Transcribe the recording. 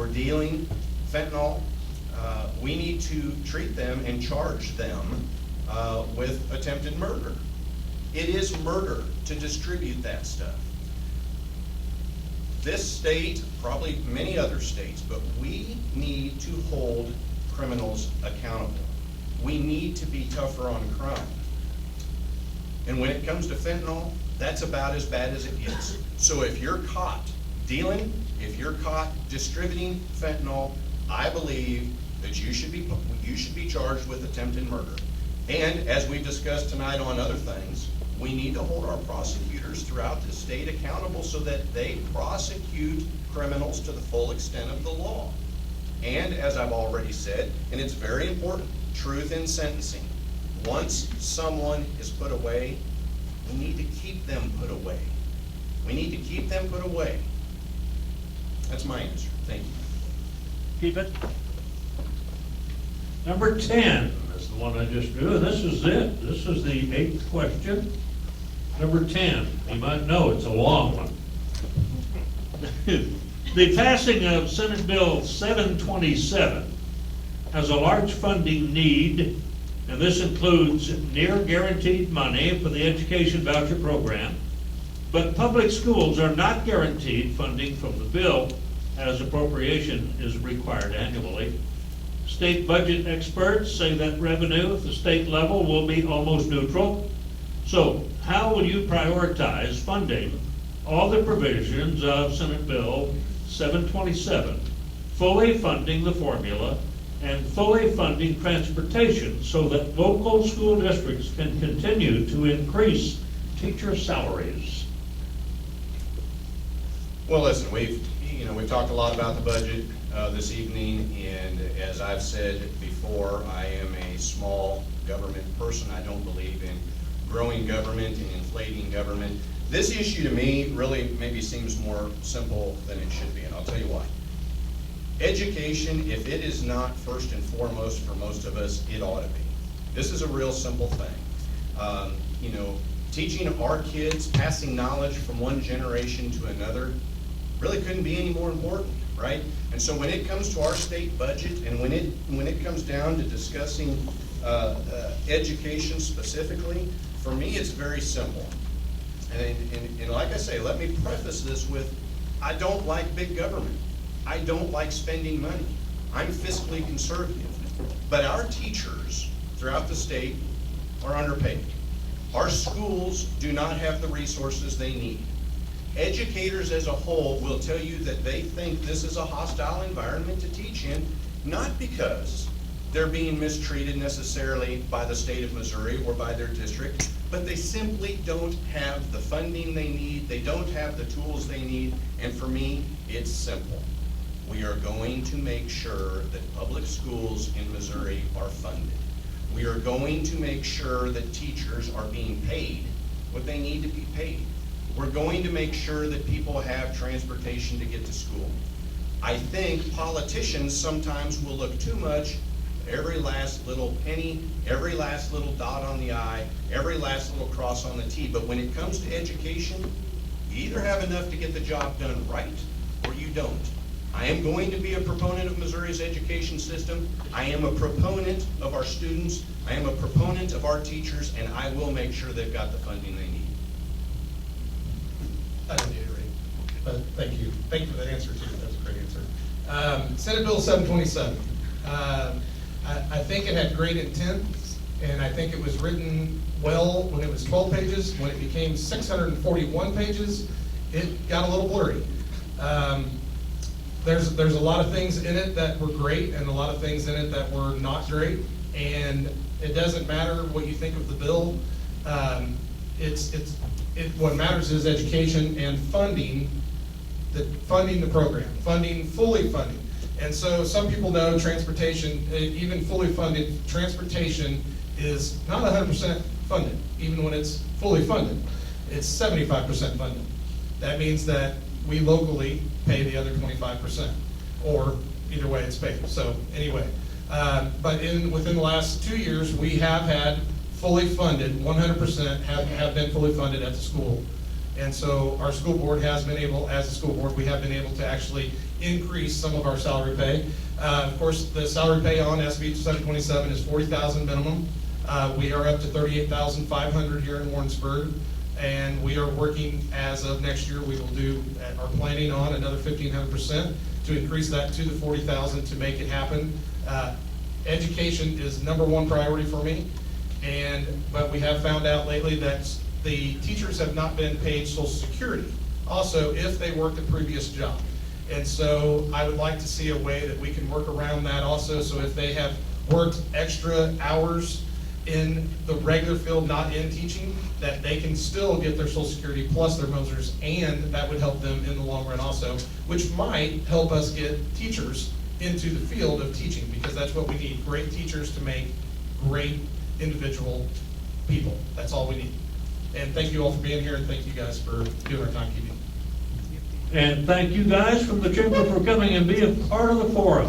for dealing fentanyl, we need to treat them and charge them with attempted murder. It is murder to distribute that stuff. This state, probably many other states, but we need to hold criminals accountable. We need to be tougher on crime. And when it comes to fentanyl, that's about as bad as it gets. So if you're caught dealing, if you're caught distributing fentanyl, I believe that you should be charged with attempted murder. And as we discussed tonight on other things, we need to hold our prosecutors throughout the state accountable so that they prosecute criminals to the full extent of the law. And as I've already said, and it's very important, truth in sentencing. Once someone is put away, we need to keep them put away. We need to keep them put away. That's my answer. Thank you. Keep it. Number 10 is the one I just drew, and this is it. This is the 8th question. Number 10, you might know it's a long one. The passing of Senate Bill 727 has a large funding need, and this includes near guaranteed money for the education voucher program, but public schools are not guaranteed funding from the bill as appropriation is required annually. State budget experts say that revenue at the state level will be almost neutral. So how will you prioritize funding all the provisions of Senate Bill 727, fully funding the formula and fully funding transportation so that local school districts can continue to increase teacher salaries? Well, listen, we've talked a lot about the budget this evening, and as I've said before, I am a small government person. I don't believe in growing government and inflating government. This issue to me really maybe seems more simple than it should be, and I'll tell you why. Education, if it is not first and foremost for most of us, it ought to be. This is a real simple thing. Teaching our kids, passing knowledge from one generation to another, really couldn't be any more important, right? And so when it comes to our state budget, and when it comes down to discussing education specifically, for me it's very simple. And like I say, let me preface this with, I don't like big government. I don't like spending money. I'm fiscally conservative. But our teachers throughout the state are underpaid. Our schools do not have the resources they need. Educators as a whole will tell you that they think this is a hostile environment to teach in, not because they're being mistreated necessarily by the state of Missouri or by their district, but they simply don't have the funding they need, they don't have the tools they need, and for me, it's simple. We are going to make sure that public schools in Missouri are funded. We are going to make sure that teachers are being paid what they need to be paid. We're going to make sure that people have transportation to get to school. I think politicians sometimes will look too much at every last little penny, every last little dot on the I, every last little cross on the T, but when it comes to education, you either have enough to get the job done right, or you don't. I am going to be a proponent of Missouri's education system. I am a proponent of our students. I am a proponent of our teachers, and I will make sure they've got the funding they need. I didn't iterate, but thank you. Thank you for that answer too. That's a great answer. Senate Bill 727. I think it had great intent, and I think it was written well when it was 12 pages. When it became 641 pages, it got a little blurry. There's a lot of things in it that were great and a lot of things in it that were not great, and it doesn't matter what you think of the bill. What matters is education and funding the program, fully funding. And so some people know transportation, even fully funded, transportation is not 100% funded, even when it's fully funded. It's 75% funded. That means that we locally pay the other 25%, or either way it's paid. So anyway, but within the last 2 years, we have had fully funded, 100% have been fully funded at the school. And so our school board has been able, as a school board, we have been able to actually increase some of our salary pay. Of course, the salary pay on SB 727 is $40,000 minimum. We are up to $38,500 here in Warrensburg, and we are working as of next year. We will are planning on another 1,500% to increase that to the $40,000 to make it happen. Education is #1 priority for me, but we have found out lately that the teachers have not been paid Social Security, also if they worked a previous job. And so I would like to see a way that we can work around that also, so if they have worked extra hours in the regular field, not in teaching, that they can still get their Social Security plus their Mosers, and that would help them in the long run also, which might help us get teachers into the field of teaching, because that's what we need, great teachers to make great individual people. That's all we need. And thank you all for being here, and thank you guys for doing our timekeeping. And thank you guys from the chamber for coming and being part of the forum.